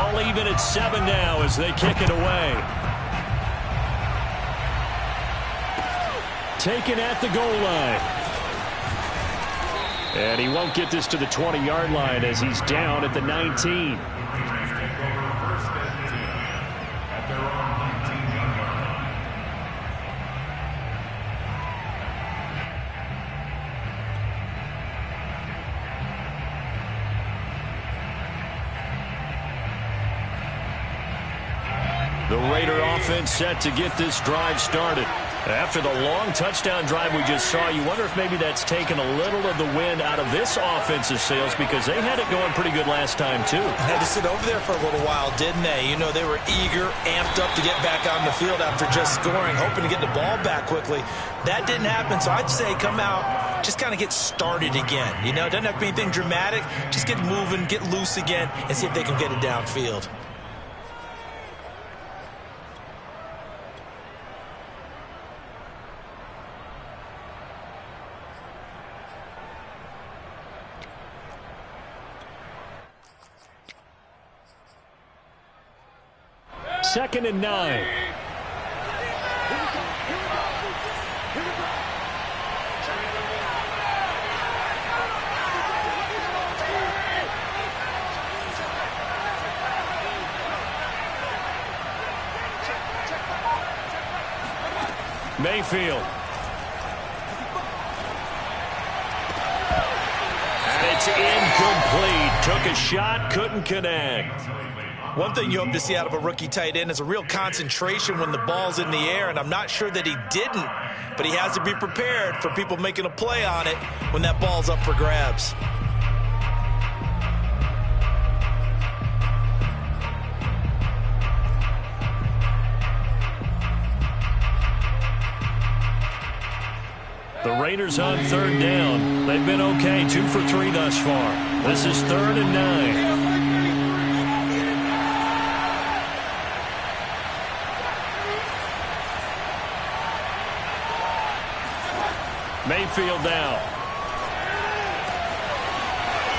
All even at 7 now as they kick it away. Taken at the goal line. And he won't get this to the 20-yard line as he's down at the 19. The Raider offense set to get this drive started. After the long touchdown drive we just saw, you wonder if maybe that's taken a little of the wind out of this offensive sails because they had it going pretty good last time, too. Had to sit over there for a little while, didn't they? You know, they were eager, amped up to get back on the field after just scoring, hoping to get the ball back quickly. That didn't happen, so I'd say come out, just kind of get started again. You know, it doesn't have to be anything dramatic. Just get moving, get loose again, and see if they can get it downfield. Second and 9. Mayfield. And it's incomplete. Took a shot, couldn't connect. One thing you hope to see out of a rookie tight end is a real concentration when the ball's in the air, and I'm not sure that he didn't, but he has to be prepared for people making a play on it when that ball's up for grabs. The Raiders on third down. They've been okay, 2 for 3 thus far. This is 3rd and 9. Mayfield down.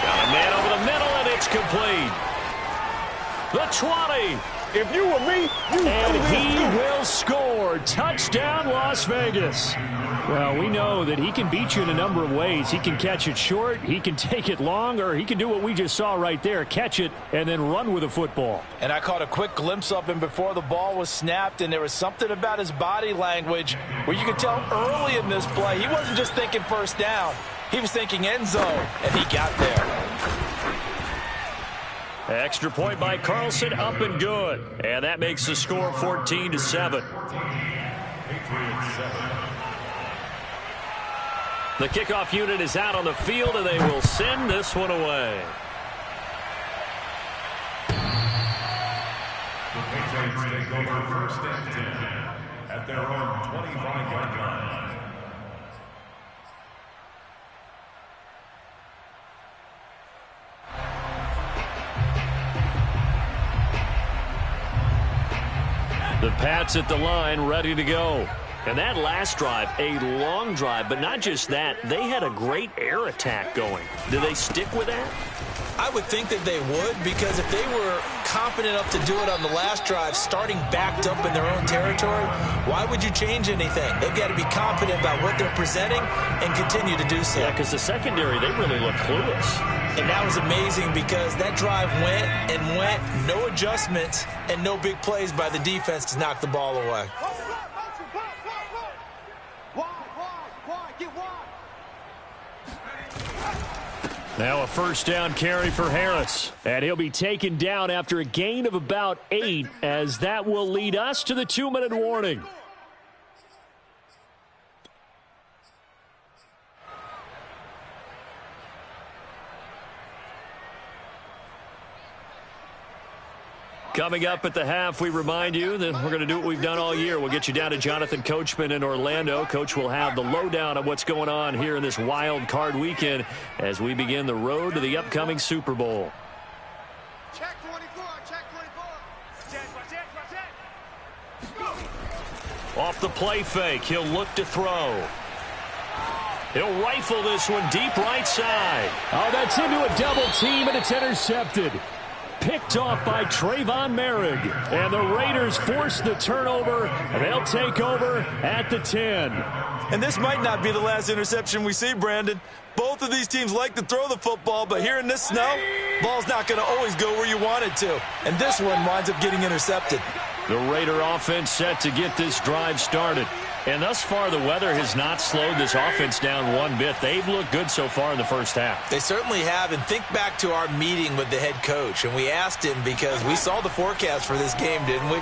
Got a man over the middle, and it's complete. The 20. If you were me, and he will score. Touchdown, Las Vegas. Well, we know that he can beat you in a number of ways. He can catch it short, he can take it long, or he can do what we just saw right there, catch it and then run with the football. And I caught a quick glimpse of him before the ball was snapped, and there was something about his body language where you could tell early in this play he wasn't just thinking first down. He was thinking end zone, and he got there. Extra point by Carlson, up and good. And that makes the score 14-7. The kickoff unit is out on the field, and they will send this one away. The Patriots take over 1st and 10 at their own 25-yard line. The Pats at the line, ready to go. And that last drive, a long drive, but not just that. They had a great air attack going. Do they stick with that? I would think that they would, because if they were confident enough to do it on the last drive, starting backed up in their own territory, why would you change anything? They've got to be confident about what they're presenting and continue to do so. Yeah, because the secondary, they really look clueless. And that was amazing because that drive went and went, no adjustments and no big plays by the defense to knock the ball away. Now a first down carry for Harris. And he'll be taken down after a gain of about 8, as that will lead us to the 2-minute warning. Coming up at the half, we remind you that we're going to do what we've done all year. We'll get you down to Jonathan Coachman in Orlando. Coach will have the lowdown of what's going on here in this wild card weekend as we begin the road to the upcoming Super Bowl. Check 24, check 24. Off the play fake, he'll look to throw. He'll rifle this one deep right side. Oh, that's into a double team, and it's intercepted. picked off by Trayvon Merrick. And the Raiders force the turnover. They'll take over at the 10. And this might not be the last interception we see, Brandon. Both of these teams like to throw the football, but here in this snow, ball's not going to always go where you want it to. And this one winds up getting intercepted. The Raider offense set to get this drive started. And thus far, the weather has not slowed this offense down one bit. They've looked good so far in the first half. They certainly have. And think back to our meeting with the head coach. And we asked him, because we saw the forecast for this game, didn't we?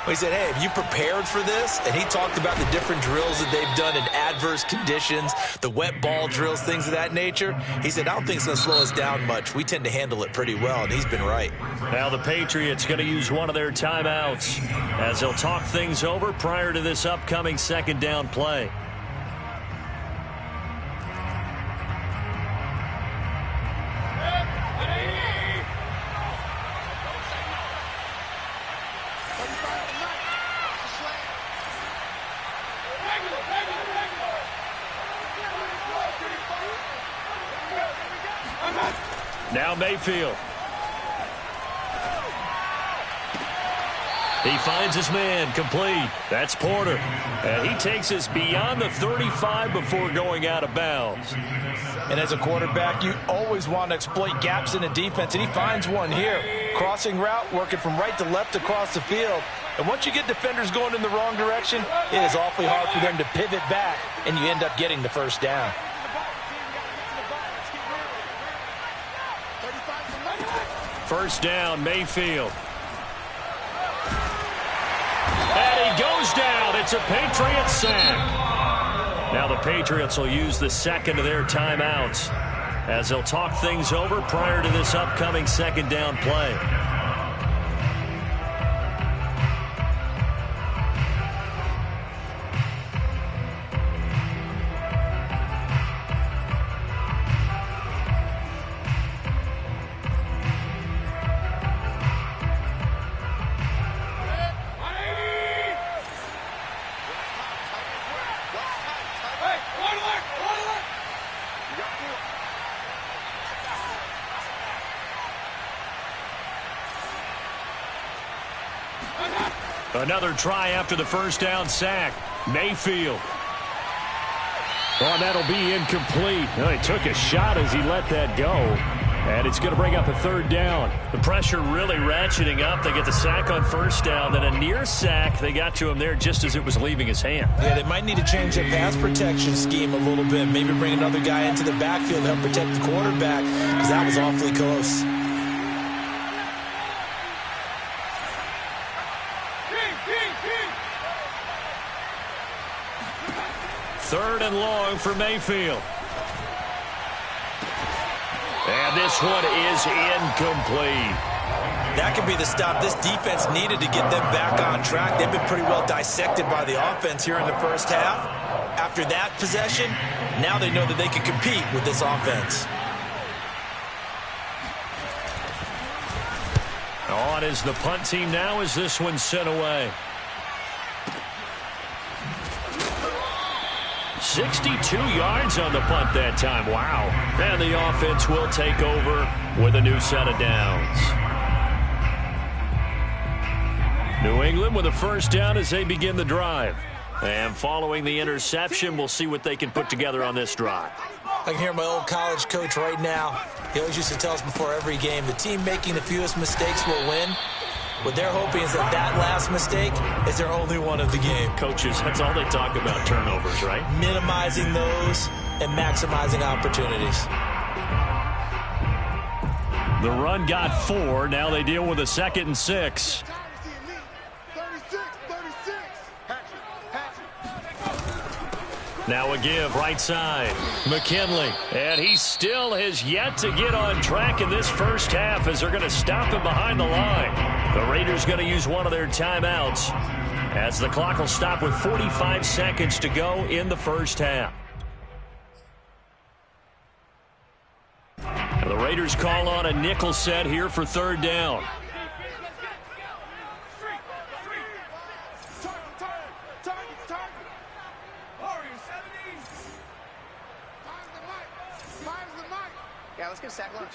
We said, hey, have you prepared for this? And he talked about the different drills that they've done in adverse conditions, the wet ball drills, things of that nature. He said, I don't think it's going to slow us down much. We tend to handle it pretty well, and he's been right. Now the Patriots going to use one of their timeouts as they'll talk things over prior to this upcoming second down play. Now Mayfield. He finds his man, complete. That's Porter. And he takes us beyond the 35 before going out of bounds. And as a quarterback, you always want to exploit gaps in the defense, and he finds one here. Crossing route, working from right to left across the field. And once you get defenders going in the wrong direction, it is awfully hard for them to pivot back, and you end up getting the first down. First down, Mayfield. And he goes down. It's a Patriots sack. Now the Patriots will use the second of their timeouts as they'll talk things over prior to this upcoming second down play. Another try after the first down sack. Mayfield. Oh, that'll be incomplete. Oh, he took a shot as he let that go. And it's going to bring up a third down. The pressure really ratcheting up. They get the sack on first down. Then a near sack. They got to him there just as it was leaving his hand. Yeah, they might need to change their pass protection scheme a little bit. Maybe bring another guy into the backfield to help protect the quarterback, because that was awfully close. Third and long for Mayfield. And this one is incomplete. That could be the stop this defense needed to get them back on track. They've been pretty well dissected by the offense here in the first half. After that possession, now they know that they can compete with this offense. On is the punt team now as this one's sent away. 62 yards on the punt that time. Wow. And the offense will take over with a new set of downs. New England with a first down as they begin the drive. And following the interception, we'll see what they can put together on this drive. I can hear my old college coach right now. He always used to tell us before every game, the team making the fewest mistakes will win. What they're hoping is that that last mistake is their only one of the game. Coaches, that's all they talk about, turnovers, right? Minimizing those and maximizing opportunities. The run got 4. Now they deal with a 2nd and 6. Now a give right side. McKinley. And he still has yet to get on track in this first half as they're going to stop him behind the line. The Raiders going to use one of their timeouts as the clock will stop with 45 seconds to go in the first half. And the Raiders call on a nickel set here for third down. Yeah, let's get sack lunch.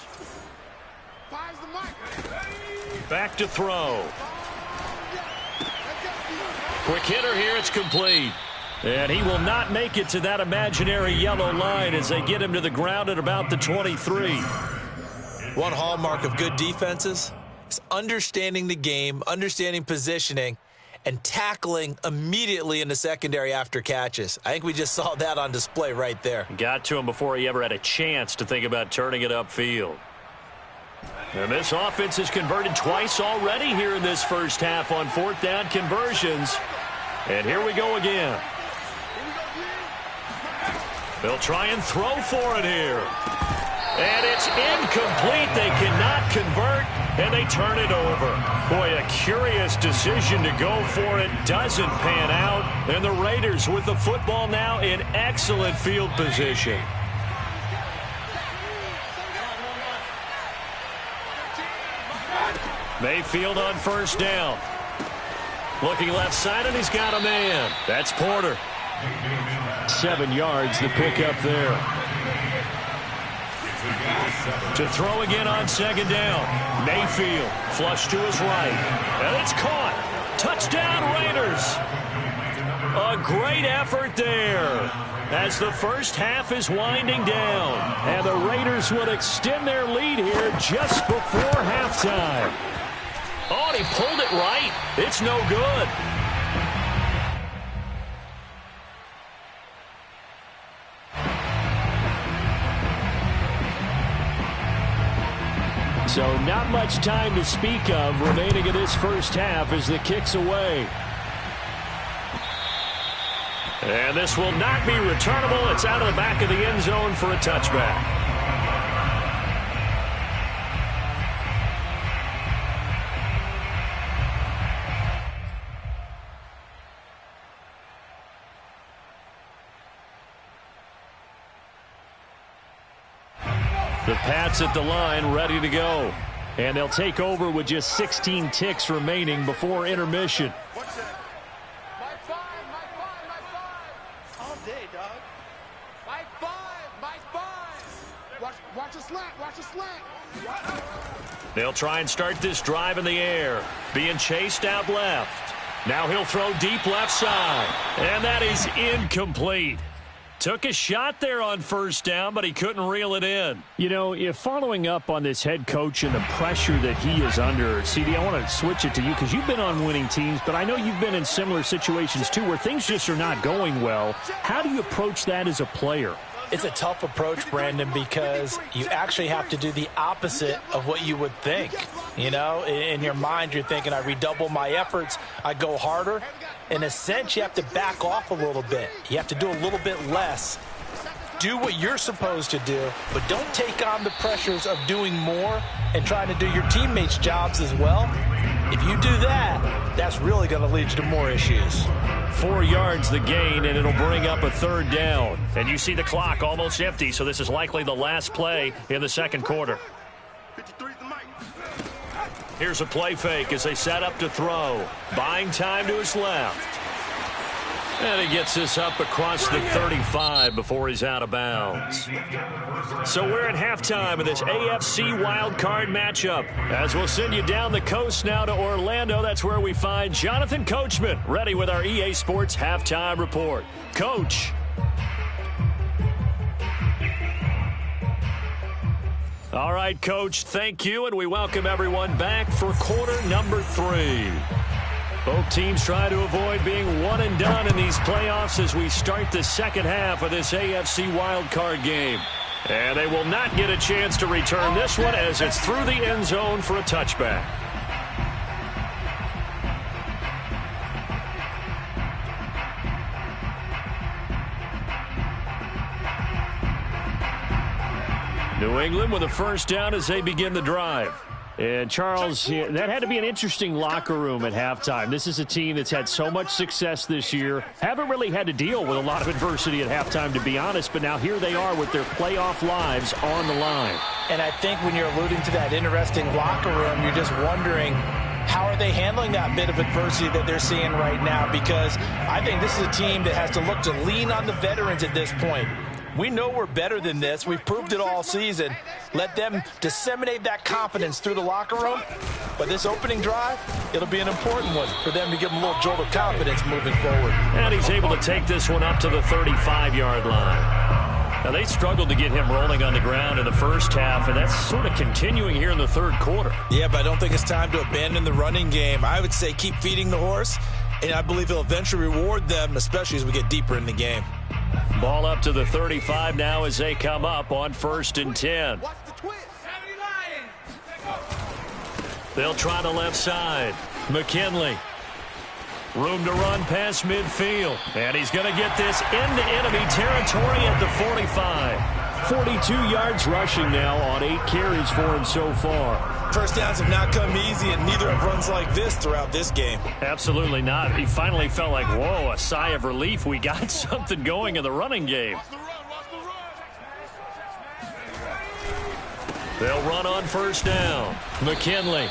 Fires the mic. Back to throw. Quick hitter here. It's complete. And he will not make it to that imaginary yellow line as they get him to the ground at about the 23. One hallmark of good defenses is understanding the game, understanding positioning, and tackling immediately in the secondary after catches. I think we just saw that on display right there. Got to him before he ever had a chance to think about turning it upfield. And this offense has converted twice already here in this first half on fourth down conversions. And here we go again. They'll try and throw for it here. And it's incomplete. They cannot convert, and they turn it over. Boy, a curious decision to go for it. Doesn't pan out. And the Raiders with the football now in excellent field position. Mayfield on first down. Looking left side, and he's got a man. That's Porter. 7 yards, the pickup there. To throw again on second down. Mayfield, flush to his right. And it's caught. Touchdown, Raiders. A great effort there as the first half is winding down. And the Raiders will extend their lead here just before halftime. Oh, and he pulled it right. It's no good. So not much time to speak of remaining in this first half as the kick's away. And this will not be returnable. It's out of the back of the end zone for a touchback. The Pats at the line, ready to go. And they'll take over with just 16 ticks remaining before intermission. What's that? Mike 5, Mike 5, Mike 5. All day, dog. Mike 5, Mike 5. Watch a slant, watch a slant. They'll try and start this drive in the air. Being chased out left. Now he'll throw deep left side. And that is incomplete. Took a shot there on first down, but he couldn't reel it in. You know, if following up on this head coach and the pressure that he is under, CD, I want to switch it to you because you've been on winning teams, but I know you've been in similar situations too where things just are not going well. How do you approach that as a player? It's a tough approach, Brandon, because you actually have to do the opposite of what you would think. You know, in your mind, you're thinking, I redouble my efforts, I go harder. In a sense, you have to back off a little bit. You have to do a little bit less. Do what you're supposed to do, but don't take on the pressures of doing more and trying to do your teammates' jobs as well. If you do that, that's really going to lead you to more issues. 4 yards the gain, and it'll bring up a third down. And you see the clock almost empty, so this is likely the last play in the second quarter. Here's a play fake as they set up to throw. Buying time to his left. And he gets this up across the 35 before he's out of bounds. So we're at halftime of this AFC wildcard matchup. As we'll send you down the coast now to Orlando, that's where we find Jonathan Coachman, ready with our EA Sports halftime report. Coach. All right, Coach, thank you, and we welcome everyone back for quarter number 3. Both teams try to avoid being one and done in these playoffs as we start the second half of this AFC wildcard game. And they will not get a chance to return this one as it's through the end zone for a touchback. New England with a first down as they begin the drive. And, Charles, that had to be an interesting locker room at halftime. This is a team that's had so much success this year. Haven't really had to deal with a lot of adversity at halftime, to be honest. But now here they are with their playoff lives on the line. And I think when you're alluding to that interesting locker room, you're just wondering, how are they handling that bit of adversity that they're seeing right now? Because I think this is a team that has to look to lean on the veterans at this point. We know we're better than this. We've proved it all season. Let them disseminate that confidence through the locker room. But this opening drive, it'll be an important one for them to give them a little jolt of confidence moving forward. And he's able to take this one up to the 35-yard line. Now, they struggled to get him rolling on the ground in the first half, and that's sort of continuing here in the third quarter. Yeah, but I don't think it's time to abandon the running game. I would say keep feeding the horse, and I believe he'll eventually reward them, especially as we get deeper in the game. Ball up to the 35 now as they come up on 1st and 10. They'll try the left side. McKinley. Room to run past midfield. And he's going to get this into enemy territory at the 45. 42 yards rushing now on 8 carries for him so far. First downs have not come easy, and neither have runs like this throughout this game. Absolutely not. He finally felt like, whoa, a sigh of relief. We got something going in the running game. They'll run on 1st down. McKinley.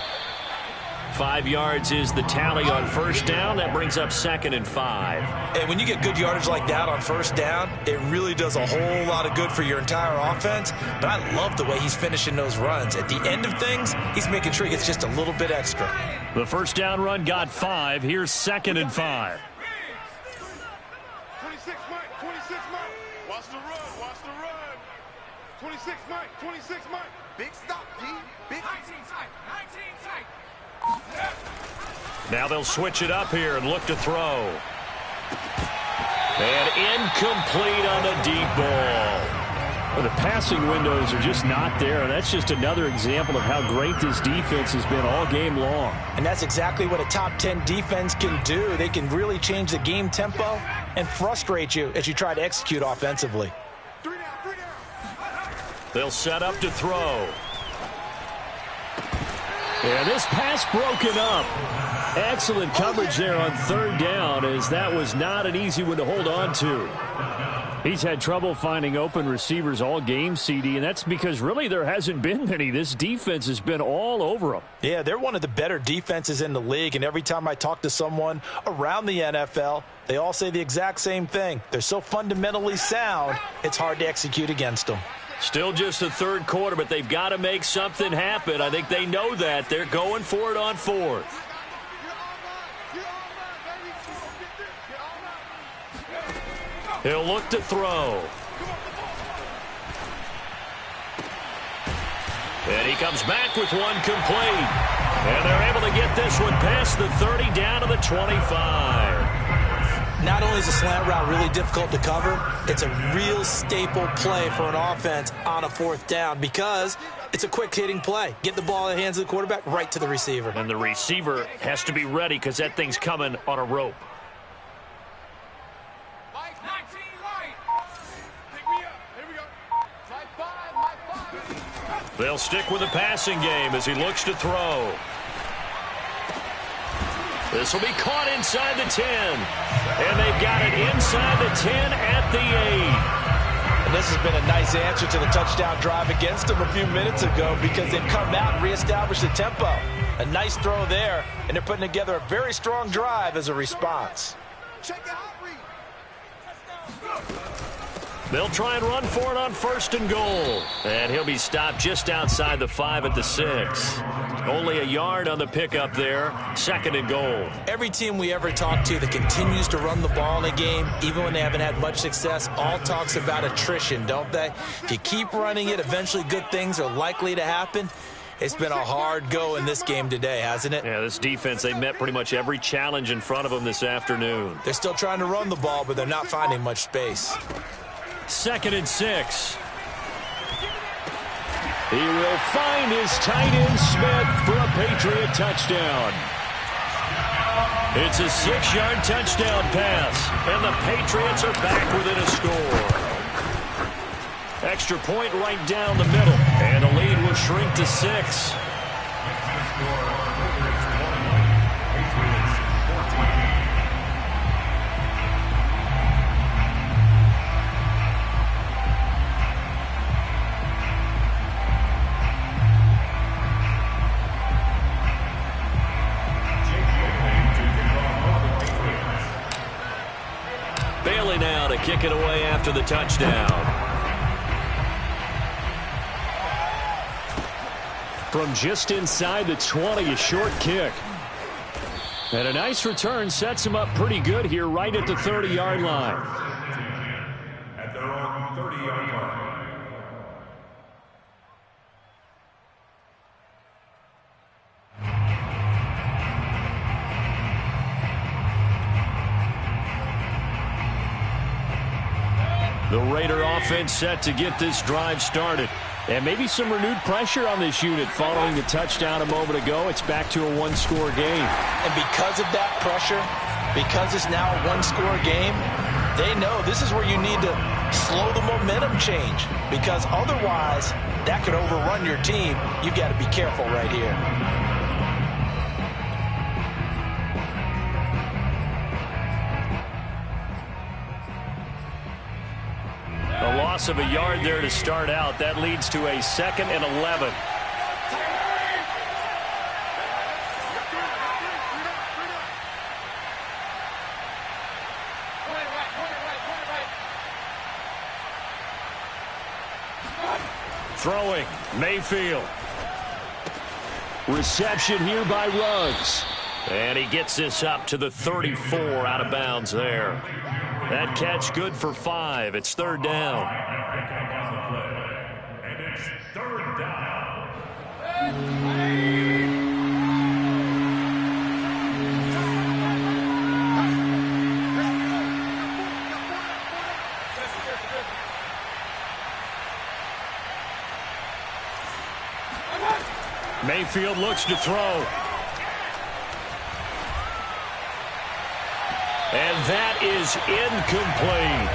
5 yards is the tally on 1st down. That brings up 2nd and 5. And when you get good yardage like that on 1st down, it really does a whole lot of good for your entire offense. But I love the way he's finishing those runs. At the end of things, he's making sure he gets just a little bit extra. The 1st down run got 5. Here's 2nd and 5. 26 Mike, 26 Mike. Watch the run, watch the run. 26 Mike, 26 Mike. Big stop, D. Big 19 tight, 19 tight. Now they'll switch it up here and look to throw. And incomplete on the deep ball. Well, the passing windows are just not there, and that's just another example of how great this defense has been all game long. And that's exactly what a top 10 defense can do. They can really change the game tempo and frustrate you as you try to execute offensively. 3 down, 3 down. They'll set up to throw. And this pass broken up. Excellent coverage there on 3rd down, as that was not an easy one to hold on to. He's had trouble finding open receivers all game, CD, and that's because really there hasn't been many. This defense has been all over them. Yeah, they're one of the better defenses in the league, and every time I talk to someone around the NFL, they all say the exact same thing. They're so fundamentally sound, it's hard to execute against them. Still just the 3rd quarter, but they've got to make something happen. I think they know that. They're going for it on 4th. He'll look to throw. And he comes back with one complete. And they're able to get this one past the 30 down to the 25. Not only is a slant route really difficult to cover, it's a real staple play for an offense on a 4th down because it's a quick-hitting play. Get the ball in the hands of the quarterback right to the receiver. And the receiver has to be ready because that thing's coming on a rope. Mike, 19 right. Pick me up. Here we go. My 5. They'll stick with the passing game as he looks to throw. This will be caught inside the 10. And they've got it inside the 10 at the 8. And this has been a nice answer to the touchdown drive against them a few minutes ago because they've come out and reestablished the tempo. A nice throw there, and they're putting together a very strong drive as a response. Check the hot read. They'll try and run for it on 1st and goal. And he'll be stopped just outside the 5 at the 6. Only a yard on the pickup there. 2nd and goal. Every team we ever talk to that continues to run the ball in a game, even when they haven't had much success, all talks about attrition, don't they? If you keep running it, eventually good things are likely to happen. It's been a hard go in this game today, hasn't it? Yeah, this defense, they met pretty much every challenge in front of them this afternoon. They're still trying to run the ball, but they're not finding much space. 2nd and 6. He will find his tight end Smith for a Patriot touchdown. It's a 6-yard touchdown pass, and the Patriots are back within a score. Extra point right down the middle, and the lead will shrink to 6. Bailey now to kick it away after the touchdown. from just inside the 20, a short kick. And a nice return sets him up pretty good here right at the 30-yard line. At their own 30-yard line. The Raider offense set to get this drive started. And maybe some renewed pressure on this unit following the touchdown a moment ago. It's back to a one-score game. And because of that pressure, because it's now a one-score game, they know this is where you need to slow the momentum change. Because otherwise, that could overrun your team. You've got to be careful right here. A loss of a yard there to start out. That leads to a 2nd and 11. Throwing, Mayfield. Reception here by Ruggs. And he gets this up to the 34 out of bounds there. That catch good for 5. It's 3rd down. And it's 3rd down. Mayfield looks to throw. And that is incomplete.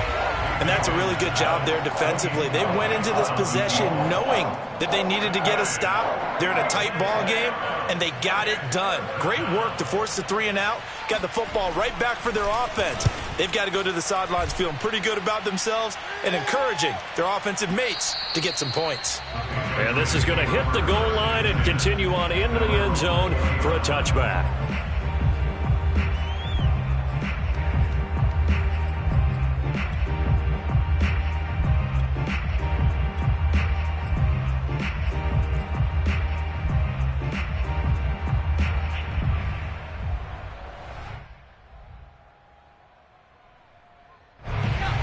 And that's a really good job there defensively. They went into this possession knowing that they needed to get a stop. They're in a tight ball game, and they got it done. Great work to force the 3 and out. Got the football right back for their offense. They've got to go to the sidelines feeling pretty good about themselves and encouraging their offensive mates to get some points. And this is going to hit the goal line and continue on into the end zone for a touchback.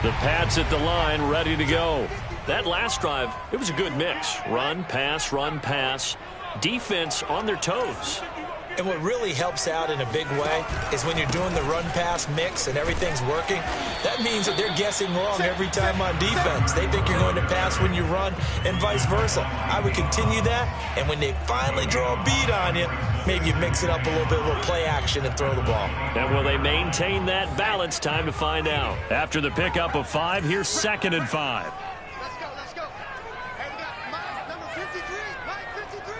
The Pats at the line, ready to go. That last drive, it was a good mix. Run, pass. Defense on their toes. And what really helps out in a big way is when you're doing the run-pass mix and everything's working, that means that they're guessing wrong every time on defense. They think you're going to pass when you run and vice versa. I would continue that, and when they finally draw a bead on you, maybe you mix it up a little bit, a little play action and throw the ball. And will they maintain that balance? Time to find out. After the pickup of 5, here's 2nd and 5. Let's go. Hey, we got Mike, number 53. Mike, 53.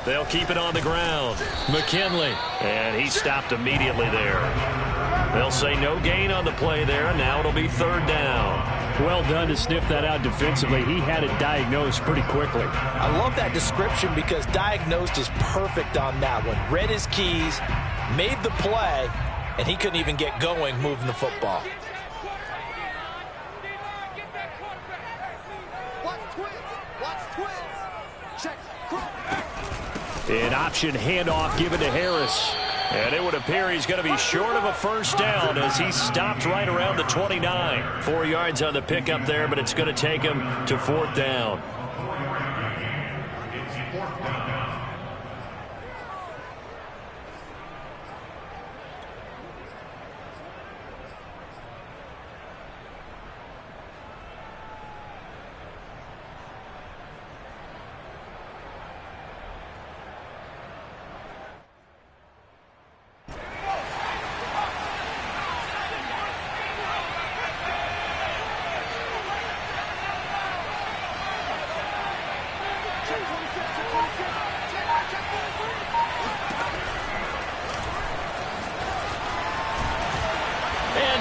They'll keep it on the ground. McKinley. And he stopped immediately there. They'll say no gain on the play there. Now it'll be 3rd down. Well done to sniff that out defensively. He had it diagnosed pretty quickly. I love that description because diagnosed is perfect on that one. Read his keys, made the play, and he couldn't even get going moving the football. Watch twins. Check. An option handoff given to Harris. And it would appear he's going to be short of a 1st down as he stopped right around the 29. 4 yards on the pickup there, but it's going to take him to 4th down. It's 4th down.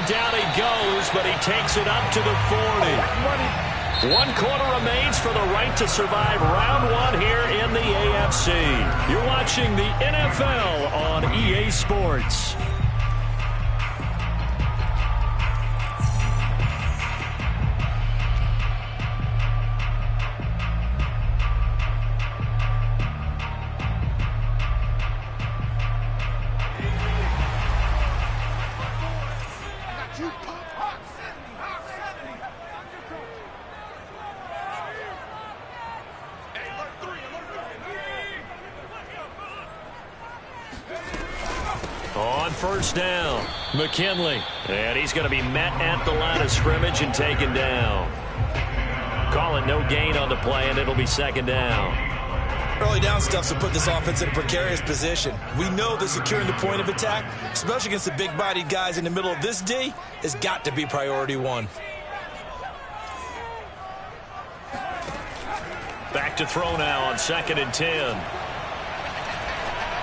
Down he goes, but he takes it up to the 40. 1 quarter remains for the right to survive round 1 here in the AFC. You're watching the NFL on EA Sports. On first down, McKinley. And he's going to be met at the line of scrimmage and taken down. Call it no gain on the play, and it'll be second down. Early down stuff to put this offense in a precarious position. We know that securing the point of attack, especially against the big-bodied guys in the middle of this D, has got to be priority one. Back to throw now on 2nd and 10.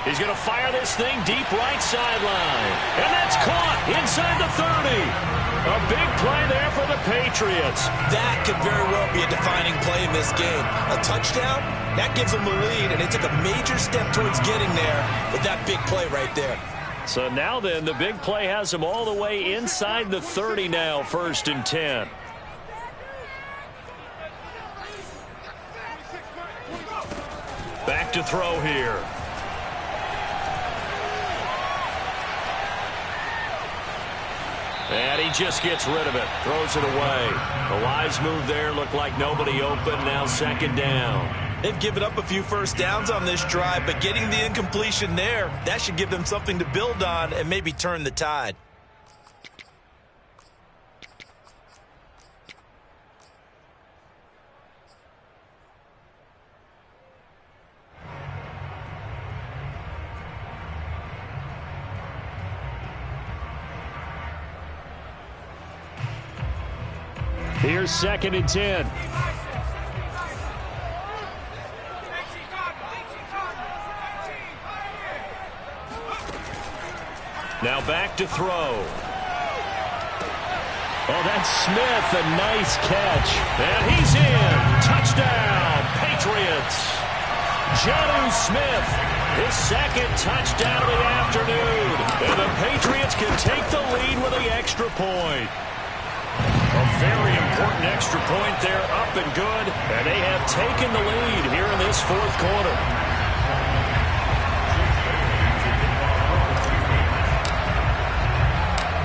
He's going to fire this thing deep right sideline. And that's caught inside the 30. A big play there for the Patriots. That could very well be a defining play in this game. A touchdown, that gives them the lead, and they took a major step towards getting there with that big play right there. So now then, the big play has them all the way inside the 30 now, 1st and 10. Back to throw here. And he just gets rid of it. Throws it away. A wise move there. Looked like nobody open. Now 2nd down. They've given up a few first downs on this drive, but getting the incompletion there, that should give them something to build on and maybe turn the tide. Here's 2nd and 10. Now back to throw. Oh, that's Smith. A nice catch. And he's in. Touchdown, Patriots. Jonnu Smith, his 2nd touchdown of the afternoon. And the Patriots can take the lead with the extra point. A very important extra point there, up and good. And they have taken the lead here in this 4th quarter.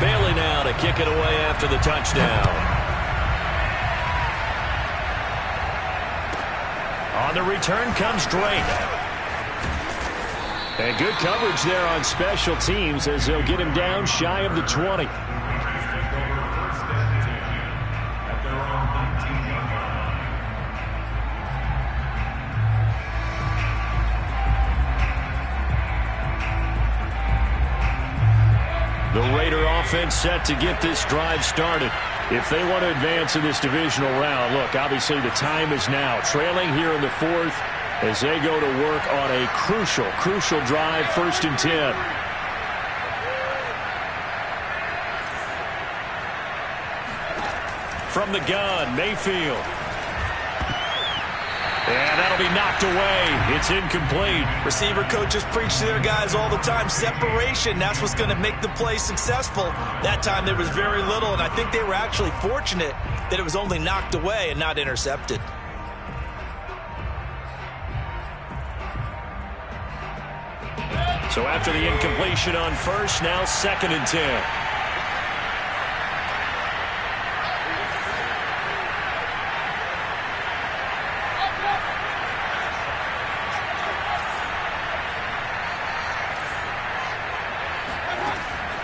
Bailey now to kick it away after the touchdown. On the return comes Drake. And good coverage there on special teams as they'll get him down shy of the 20. The Raider offense set to get this drive started. If they want to advance in this divisional round, look, obviously the time is now. Trailing here in the 4th as they go to work on a crucial drive, 1st and 10. From the gun, Mayfield. And that'll be knocked away. It's incomplete. Receiver coaches preach to their guys all the time. Separation, that's what's going to make the play successful. That time there was very little, and I think they were actually fortunate that it was only knocked away and not intercepted. So after the incompletion on 1st, now 2nd and 10.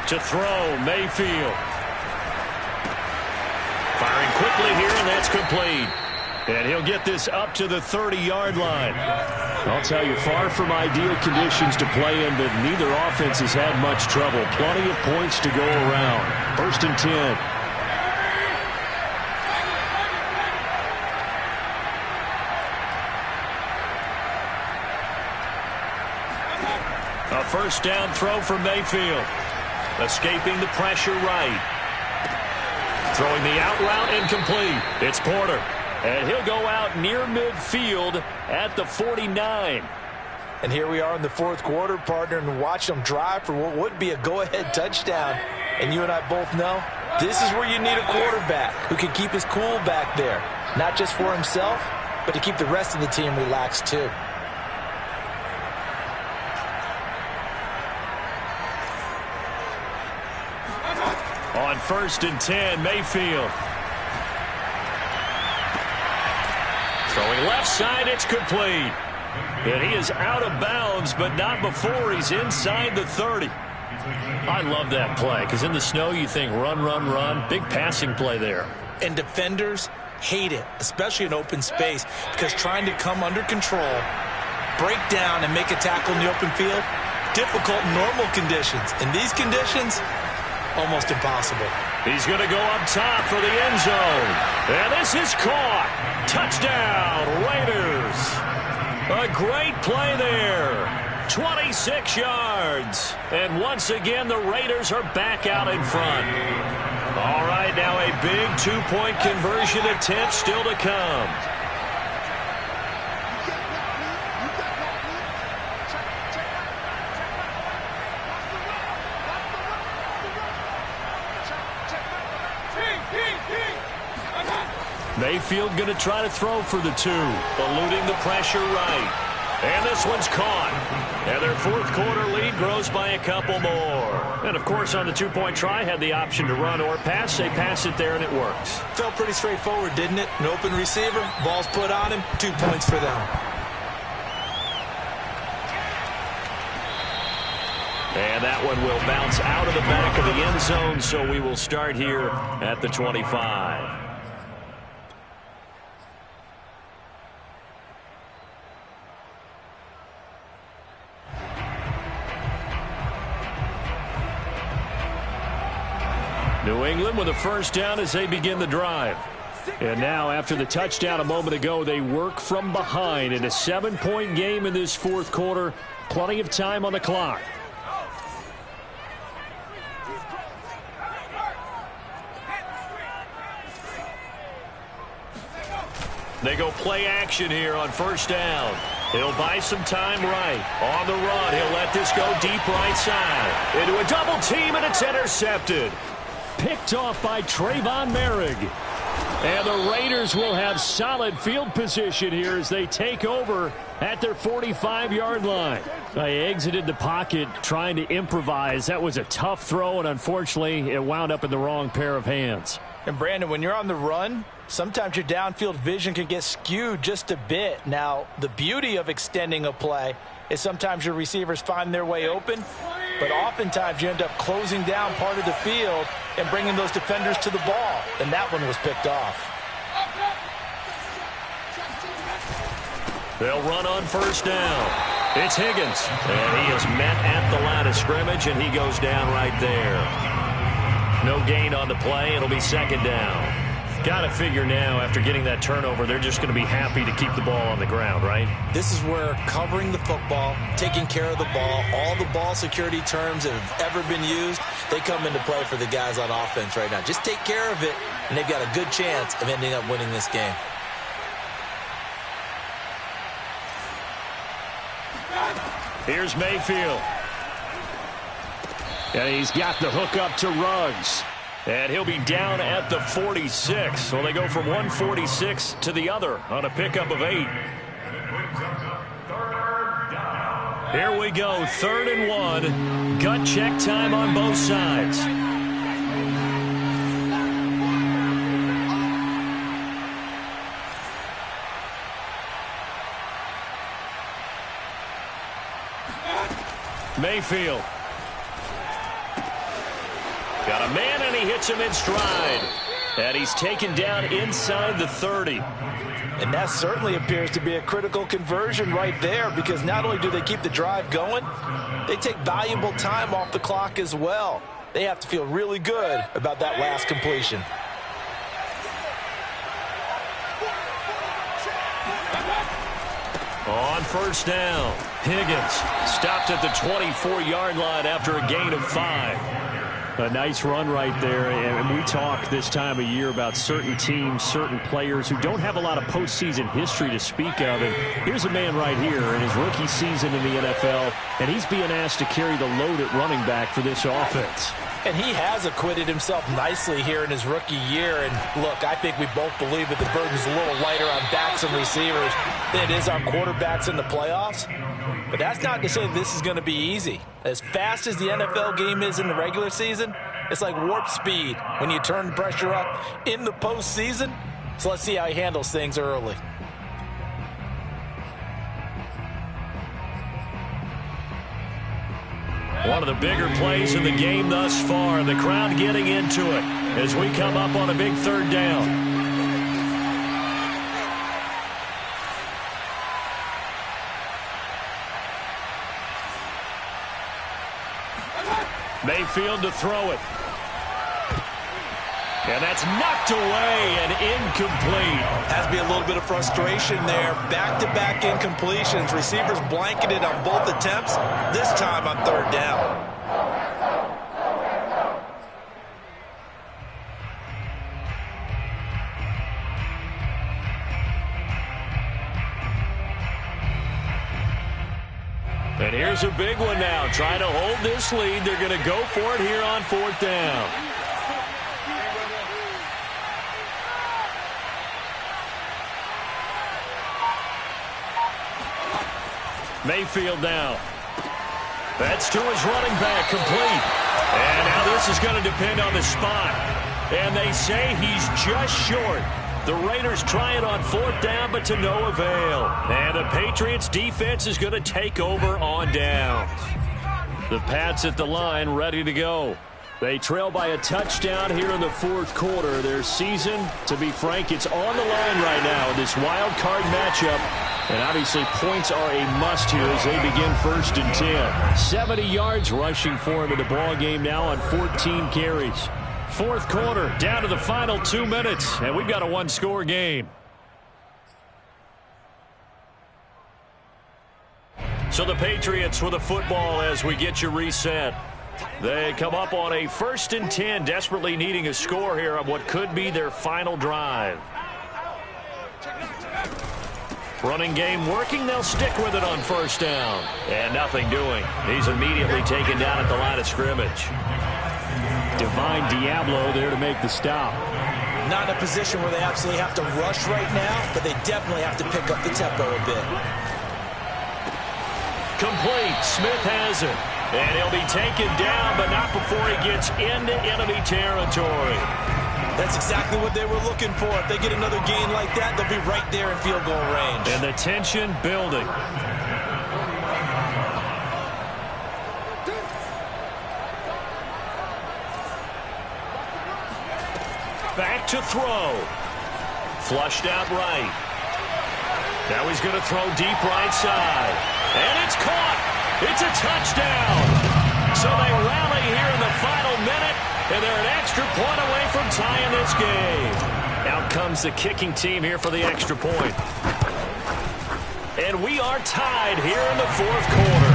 To throw, Mayfield. Firing quickly here, and that's complete. And he'll get this up to the 30-yard line. I'll tell you, far from ideal conditions to play in, but neither offense has had much trouble. Plenty of points to go around. 1st and 10. A 1st down throw for Mayfield. Escaping the pressure right. Throwing the out route incomplete. It's Porter. And he'll go out near midfield at the 49. And here we are in the 4th quarter, partner, and watch them drive for what would be a go-ahead touchdown. And you and I both know this is where you need a quarterback who can keep his cool back there. Not just for himself, but to keep the rest of the team relaxed too. On 1st and 10, Mayfield. Throwing left side, it's complete. And he is out of bounds, but not before he's inside the 30. I love that play because in the snow you think run, run, run. Big passing play there. And defenders hate it, especially in open space, because trying to come under control, break down, and make a tackle in the open field, difficult in normal conditions. In these conditions, almost impossible. He's going to go up top for the end zone. And this is caught. Touchdown, Raiders. A great play there. 26 yards. And once again, the Raiders are back out in front. All right, now a big two-point conversion attempt still to come. Mayfield going to try to throw for the two, eluding the pressure right. And this one's caught. And their fourth quarter lead grows by a couple more. And, of course, on the two-point try, had the option to run or pass. They pass it there, and it works. Felt pretty straightforward, didn't it? An open receiver, ball's put on him, 2 points for them. And that one will bounce out of the back of the end zone, so we will start here at the 25. New England with a first down as they begin the drive. And now after the touchdown a moment ago, they work from behind in a 7-point game in this fourth quarter. Plenty of time on the clock. They go play action here on first down. He'll buy some time right. On the run, he'll let this go deep right side. Into a double team, and it's intercepted. Picked off by Trayvon Merrick. And the Raiders will have solid field position here as they take over at their 45-yard line. They exited the pocket trying to improvise. That was a tough throw, and unfortunately, it wound up in the wrong pair of hands. And, Brandon, when you're on the run, sometimes your downfield vision can get skewed just a bit. Now, the beauty of extending a play is sometimes your receivers find their way open, but oftentimes you end up closing down part of the field and bringing those defenders to the ball. And that one was picked off. They'll run on first down. It's Higgins. And he is met at the line of scrimmage, and he goes down right there. No gain on the play. It'll be second down. Got to figure now, after getting that turnover, they're just going to be happy to keep the ball on the ground, right? This is where covering the football, taking care of the ball, all the ball security terms that have ever been used, they come into play for the guys on offense right now. Just take care of it, and they've got a good chance of ending up winning this game. Here's Mayfield. And he's got the hook up to Ruggs. And he'll be down at the 46. So they go from 146 to the other on a pickup of 8. Here we go, 3rd and 1. Gut check time on both sides. Mayfield. Got a man, and he hits him in stride. And he's taken down inside the 30. And that certainly appears to be a critical conversion right there, because not only do they keep the drive going, they take valuable time off the clock as well. They have to feel really good about that last completion. On first down, Higgins stopped at the 24-yard line after a gain of 5. A nice run right there, and we talk this time of year about certain teams, certain players who don't have a lot of postseason history to speak of. And here's a man right here in his rookie season in the NFL, and he's being asked to carry the load at running back for this offense. And he has acquitted himself nicely here in his rookie year. And look, I think we both believe that the burden's a little lighter on backs and receivers than it is on quarterbacks in the playoffs. But that's not to say this is going to be easy. As fast as the NFL game is in the regular season, it's like warp speed when you turn the pressure up in the postseason. So let's see how he handles things early. One of the bigger plays in the game thus far. The crowd getting into it as we come up on a big third down. Mayfield to throw it. And that's knocked away and incomplete. Has to be a little bit of frustration there. Back-to-back incompletions. Receivers blanketed on both attempts, this time on third down. And here's a big one now. Trying to hold this lead. They're going to go for it here on fourth down. Mayfield now. That's to his running back, complete. And now this is going to depend on the spot. And they say he's just short. The Raiders try it on fourth down, but to no avail. And the Patriots defense is going to take over on downs. The Pats at the line, ready to go. They trail by a touchdown here in the fourth quarter. Their season, to be frank, it's on the line right now in this wild card matchup. And obviously points are a must here as they begin 1st and 10. 70 yards rushing for him in the ball game now on 14 carries. Fourth quarter, down to the final 2 minutes, and we've got a one-score game. So the Patriots with the football as we get you reset. They come up on a 1st and 10, desperately needing a score here on what could be their final drive. Running game working, they'll stick with it on first down. And nothing doing. He's immediately taken down at the line of scrimmage. Divine Diablo there to make the stop. Not in a position where they absolutely have to rush right now, but they definitely have to pick up the tempo a bit. Complete. Smith has it. And he'll be taken down, but not before he gets into enemy territory. That's exactly what they were looking for. If they get another gain like that, they'll be right there in field goal range. And the tension building. Back to throw. Flushed out right. Now he's going to throw deep right side. And it's caught. It's a touchdown. So they rally here in the final minute. And they're an extra point away from tying this game. Out comes the kicking team here for the extra point. And we are tied here in the fourth quarter.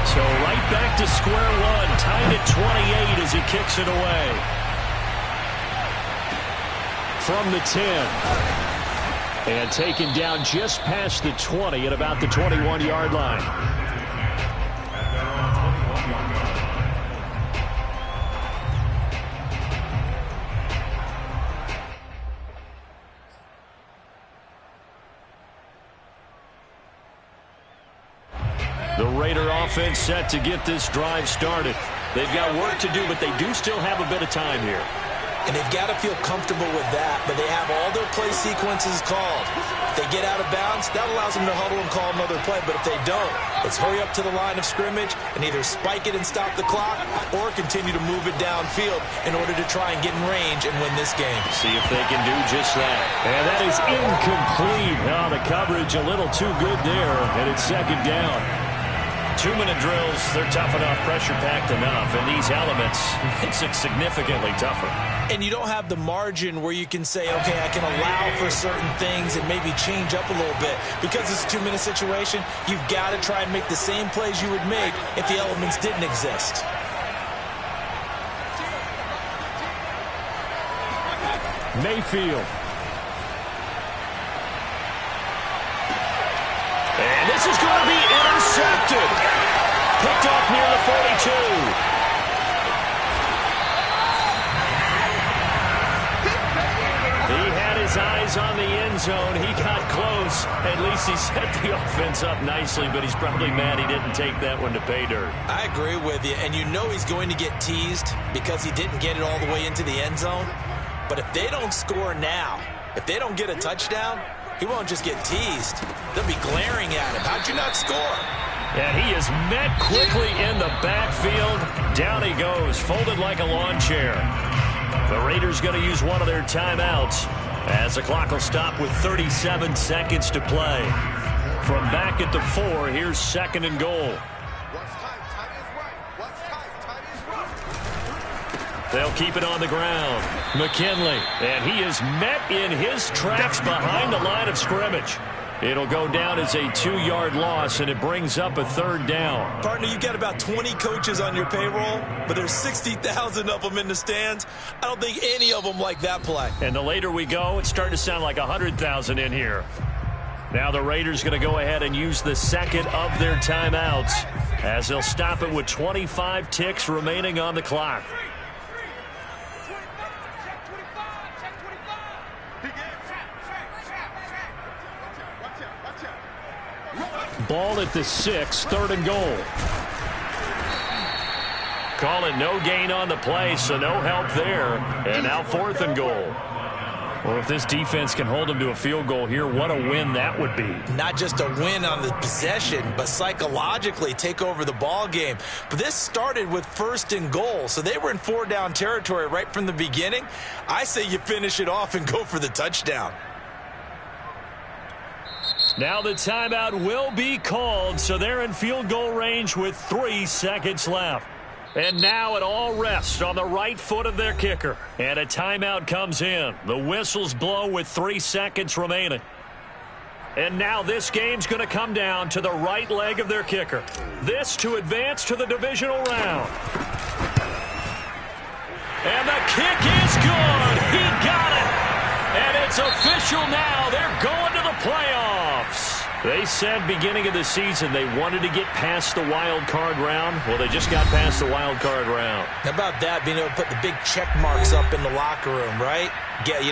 So right back to square one. Tied at 28 as he kicks it away. From the 10. And taken down just past the 20 at about the 21-yard line. The Raider offense set to get this drive started. They've got work to do, but they do still have a bit of time here. And they've got to feel comfortable with that, but they have all their play sequences called. If they get out of bounds, that allows them to huddle and call another play. But if they don't, it's hurry up to the line of scrimmage and either spike it and stop the clock or continue to move it downfield in order to try and get in range and win this game. See if they can do just that. And that is incomplete. Oh, the coverage a little too good there, and it's second down. 2-minute drills, they're tough enough, pressure-packed enough, and these elements makes it significantly tougher. And you don't have the margin where you can say, okay, I can allow for certain things and maybe change up a little bit. Because it's a 2-minute situation, you've got to try and make the same plays you would make if the elements didn't exist. Mayfield. And this is going to be intercepted. Picked off near the 42. He had his eyes on the end zone. He got close. At least he set the offense up nicely, but he's probably mad he didn't take that one to pay dirt. I agree with you, and you know he's going to get teased because he didn't get it all the way into the end zone. But if they don't score now, if they don't get a touchdown, He won't just get teased. They'll be glaring at him. How'd you not score? And he is met quickly in the backfield. Down he goes, folded like a lawn chair. The Raiders going to use one of their timeouts as the clock will stop with 37 seconds to play. From back at the 4, here's 2nd and goal. They'll keep it on the ground. McKinley, and he is met in his tracks behind the line of scrimmage. It'll go down as a 2-yard loss, and it brings up a 3rd down. Partner, you've got about 20 coaches on your payroll, but there's 60,000 of them in the stands. I don't think any of them like that play. And the later we go, it's starting to sound like 100,000 in here. Now the Raiders going to go ahead and use the 2nd of their timeouts as they'll stop it with 25 ticks remaining on the clock. Ball at the 6, 3rd and goal. Call it no gain on the play, so no help there. And now 4th and goal. Well, if this defense can hold them to a field goal here, what a win that would be. Not just a win on the possession, but psychologically take over the ball game. But this started with 1st and goal, so they were in 4-down territory right from the beginning. I say you finish it off and go for the touchdown. Now the timeout will be called, so they're in field goal range with 3 seconds left. And now it all rests on the right foot of their kicker. And a timeout comes in. The whistles blow with 3 seconds remaining. And now this game's going to come down to the right leg of their kicker. This to advance to the divisional round. And the kick is good. He got it. And it's official now. They're going to the playoffs. They said beginning of the season they wanted to get past the wild card round. Well, they just got past the wild card round. How about that, being able to put the big check marks up in the locker room, right? Get,